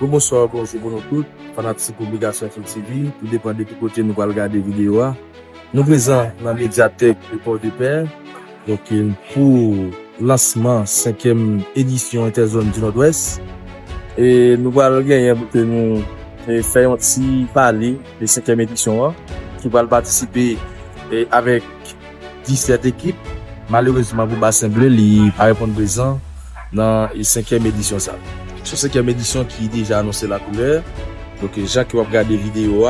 Bonsoir, bonjour, bonjour tous. Fanatique Obligation TV, tout dépend de quel côté nous allons regarder la vidéo. Nous présents dans la médiathèque de Port-de-Paix. Donc, pour lancement 5e édition Interzone du Nord-Ouest. Et nous allons gagner pour que nous fassions un petit parler de 5e édition qui va participer avec 17 équipes. Malheureusement, pour Bassin Bleu, il n'a pas répondu présent dans la 5e édition. Sur 5e édition qui est déjà annoncé la couleur. Donc, gens qui vont regarder la vidéo,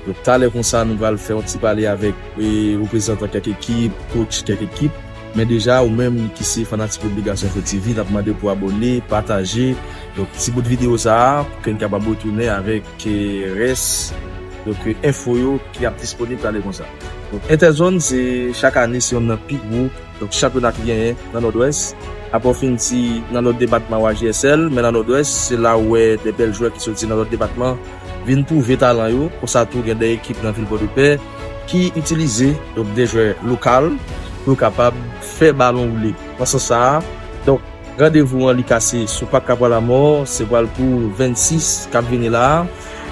donc, tout à l'heure, comme ça, nous allons faire un petit parler avec les représentants de quelques équipes, coach quelques équipes. Mais déjà, ou même qui c'est fanatique Obligation TV, nous demandé pour abonner, partager. Donc, si votre vidéo ça, pour qu'on capable de retourner avec reste, donc, info qui est disponible dans les comme ça. Donc, Interzone, c'est chaque année, c'est un pic groupe. Donc, championnat qui vient dans Nord-Ouest. Après, fini dans notre département ou GSL, mais dans Nord-Ouest, c'est là où des belles joueurs qui sont dans notre département viennent trouver talent yo. Pour ça, tout, il y a des équipes dans la ville de Port-de-Paix qui utilisent donc des joueurs locaux pour capables de faire ballon roulé. Dans ce sens, donc, rendez-vous en Licassé, sur pas capable la mort, c'est pour 26 qui viennent là.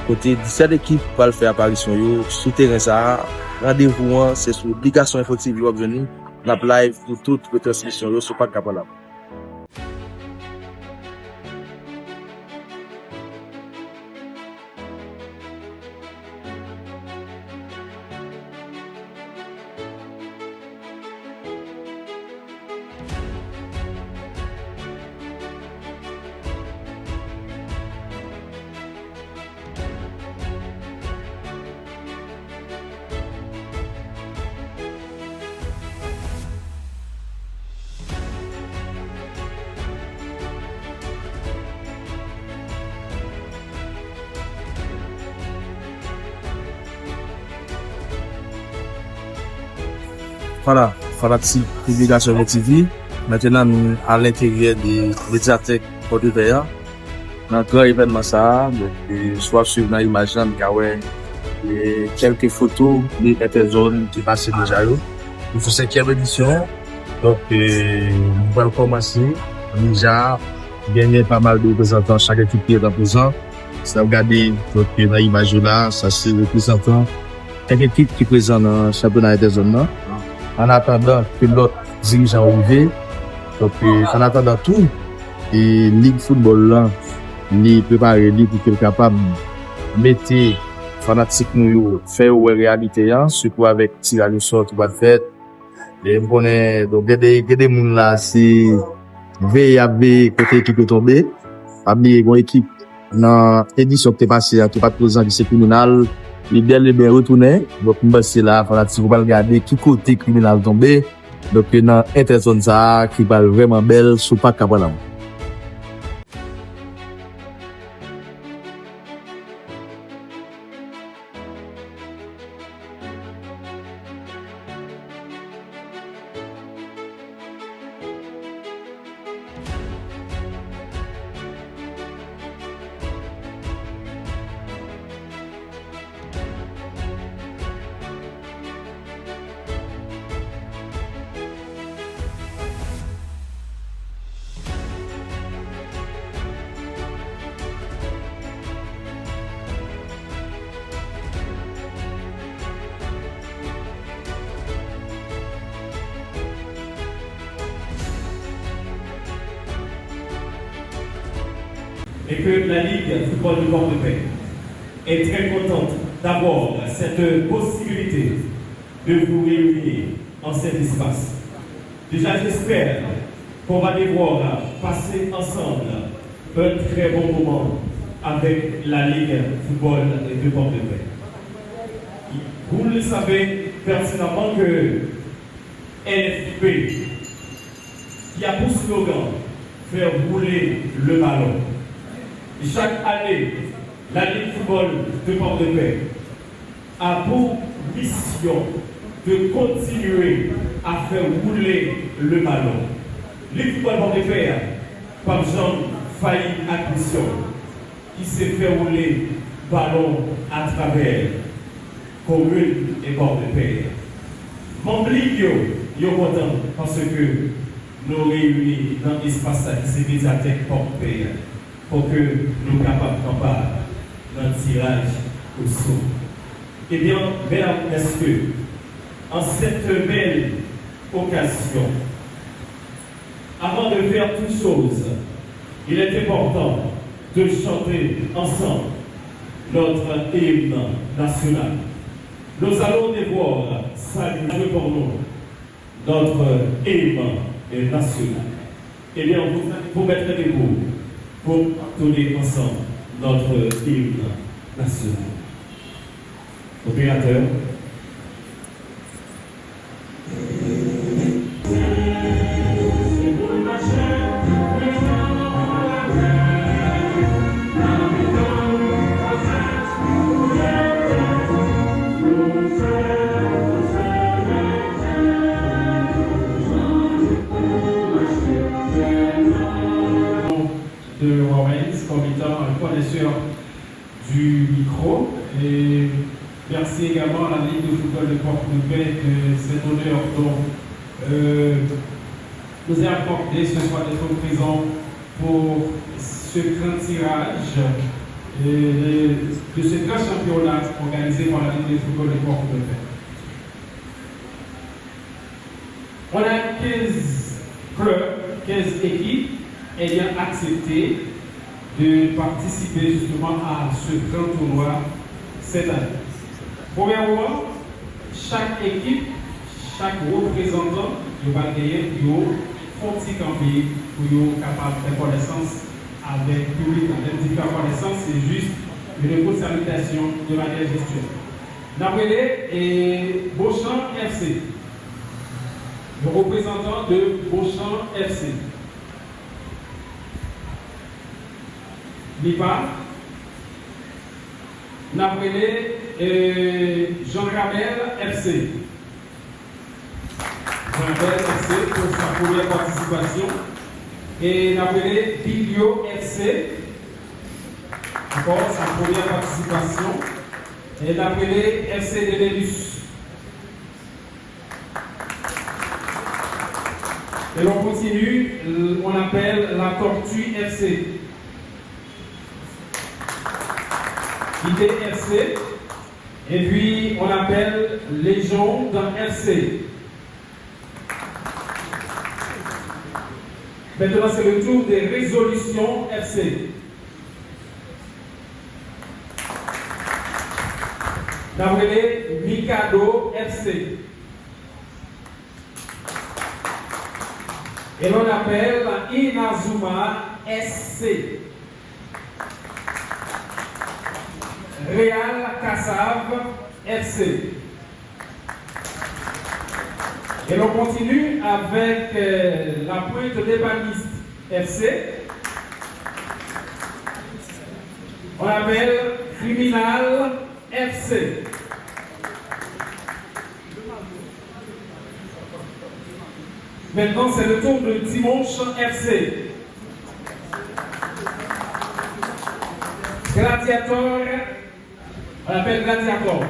Côté 17 équipes pour faire apparition yo, sur terrain ça. Rendez-vous, c'est sur Obligation TV qui venir. N'a live pour toute retransmission yo, sur pas capable la. Voilà, fanatique Obligation TV. Maintenant, nous à l'intérieur des médiathèques Port-de-Paix. Dans le grand événement, ça, soit sur l'image, quelques photos de Interzone qui passent déjà. Nous faisons 5e édition. Donc, nous allons commencer. Déjà, gagner pas mal de représentants, chaque équipe qui est présent. Ça, regardez, donc, dans l'image là, ça, c'est le représentant. Chaque équipe qui est présente dans le championnat Interzone. En attendant que l'autre dirigeant arrive, donc en attendant tout, et Ligue Football là, les préparer pour qu'il capable de mettre fanatique nous faire une réalité, surtout avec tirage au sort qui va faire. Et on connaît, donc, des gens là, c'est VAB côté équipe est tombée. Après, une équipe, dans l'édition qui est passée, qui n'est pas présent, qui c'est criminal. L'idéal est bien retourné. Donc, c'est là, fanatique, vous va regarder qui côté criminal tombé. Donc, dans Interzone ça, qui va vraiment belle, sous pas capable. Et que la Ligue Football de Port-de-Paix est très contente d'avoir cette possibilité de vous réunir en cet espace. Déjà, j'espère qu'on va devoir passer ensemble un très bon moment avec la Ligue Football de Port-de-Paix. Vous le savez pertinemment que LFP, qui a pour slogan faire rouler le ballon. Chaque année, la Ligue Football de Port-de-Paix a pour mission de continuer à faire rouler le ballon. Ligue Football Port-de-Paix, par Jean Failli Acquisition, qui s'est fait rouler le ballon à travers commune et Port-de-Paix. Mon blic, yo content parce que nous réunis dans l'espace qui c'est médiathèque Port-de-Paix. pour que nous capables de prendre notre tirage au sort. Eh bien, mesdames, messieurs, en cette belle occasion, avant de faire toute chose, il est important de chanter ensemble notre hymne national. Nous allons devoir saluer pour nous notre hymne national. Eh bien, vous mettrez debout pour tourner ensemble notre hymne national. Opérateur. De Warrens comme étant un connaisseur du micro et merci également à la Ligue de football de Port-de-Paix de cet honneur dont nous est accordé ce soir d'être présent pour ce grand tirage de ce grand championnat organisé par la Ligue de football de Port-de-Paix. On a 15 clubs, 15 équipes ayant accepté de participer justement à ce grand tournoi cette année. Premièrement, chaque équipe, chaque représentant va gagner pour petit camping pour être capable de faire connaissance avec le public. La connaissance, c'est juste une grosse salutation de manière gestuelle. D'après et Beauchamp FC, le représentant de Beauchamp FC. Lipa, Naprélé Jean Rabel FC. Jean Rabel FC pour sa première participation. Et Naprélé Bilio FC. Encore sa première participation. Et Naprélé FC de Lélus. Et l'on continue, on appelle la Tortue FC. IDFC, et puis on appelle Légion dans FC. Maintenant, c'est le tour des résolutions FC. D'après Mikado FC. Et l'on appelle Inazuma SC. Real Kassav FC. Et l'on continue avec la Pointe des Banistes FC. On appelle Criminal FC. Maintenant, c'est le tour de Dimanche FC. Gladiator. On appelle Gladiator.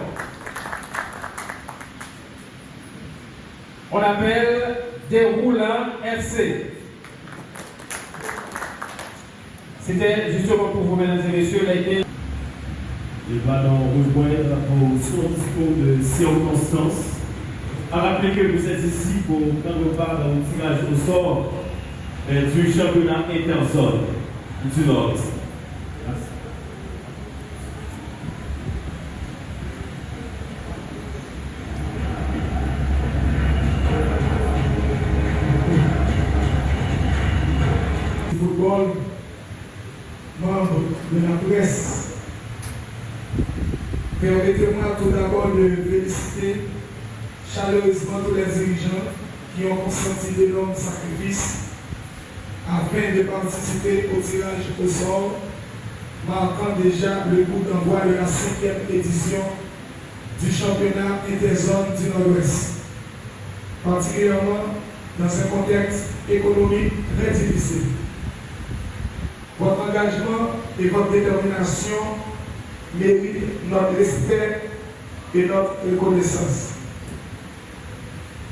On appelle Déroulant FC. C'était justement pour vous, mesdames et messieurs, la idée. Il va nous rejoindre pour son discours de circonstance. À rappeler que vous êtes ici pour prendre part au tirage au sort du championnat interzone du Nord. Football, membre de la presse, permettez-moi tout d'abord de féliciter chaleureusement tous les dirigeants qui ont consenti d'énormes sacrifices afin de participer au tirage au sort, marquant déjà le coup d'envoi de la 5e édition du championnat interzone du Nord-Ouest, particulièrement dans un contexte économique très difficile. Votre engagement et votre détermination méritent notre respect et notre reconnaissance.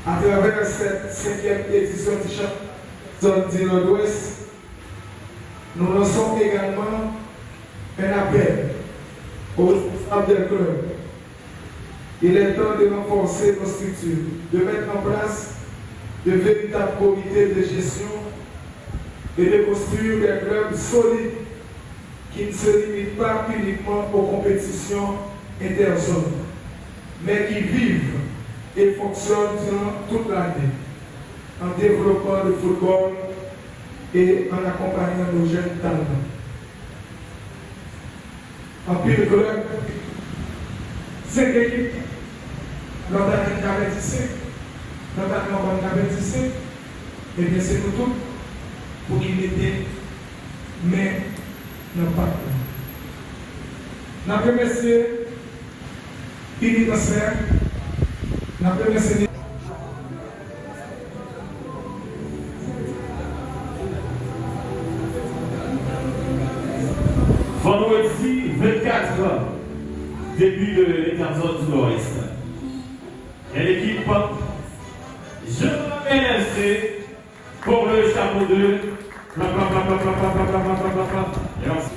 À travers cette 5e édition du championnat du Nord-Ouest, nous lançons également un appel aux responsables des clubs. Il est temps de renforcer nos structures, de mettre en place de véritables comités de gestion et de construire des clubs solides qui ne se limitent pas uniquement aux compétitions interzones, mais qui vivent et fonctionnent durant toute l'année, en développant le football et en accompagnant nos jeunes talents. En pile club, 5 équipes, notamment Cabet-Tissé, notamment Cabet-Tissé, et bien c'est nous tous pour qu'ils mettent mais non pas. Nous remercions Philippe Transfert, nous remercions vendredi 24, début de l'Interzone du Nord-Est. Et l'équipe Je m'appelle FC pour le chapeau 2. Et ensuite.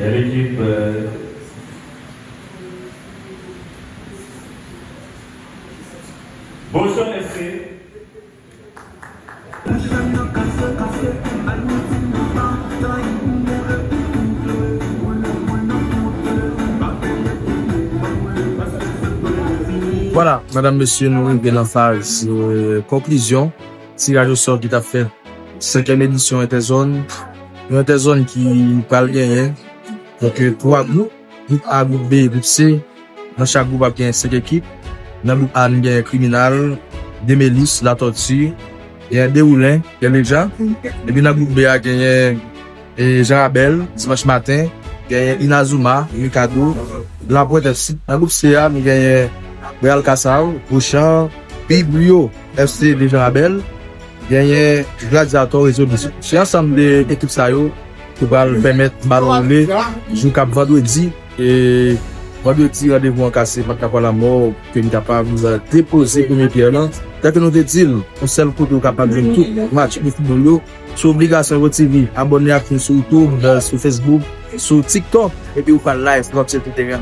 Et l'équipe Beaujon FC. Voilà, madame, monsieur, nous arrivons en phase conclusion. Tirage au sort qui t'a fait 5e édition Interzone. Une Interzone qui parle gagner. Donc, 3 groupes. Groupe A, groupe B, groupe C. Dans chaque groupe, il y a 5 équipes. Dans le groupe A, il y a un criminal, des Mélis, la tortue, il y a un déroulin, il y a déjà. Et puis dans le groupe B, il y a Jean Abel, dimanche matin, il y a Inazuma, Mikado, la Pointe FC. Dans le groupe C, il y a Real Kassao, Bouchard, Biblio, FC de Jean Abel, il y a Gladiator Résolution. C'est ensemble d'équipes qui va permettre de ballonner, jouer cap vendredi et vendredi rendez-vous en cassé, pas capable la mort, que nous capable de déposer premier pierre là. Dès que nous te disons, on seul côté capable de tout match de football, sur obligation de TV, abonnez à nous sur YouTube, sur Facebook, sur TikTok, et puis vous pouvez live sur notre terrain.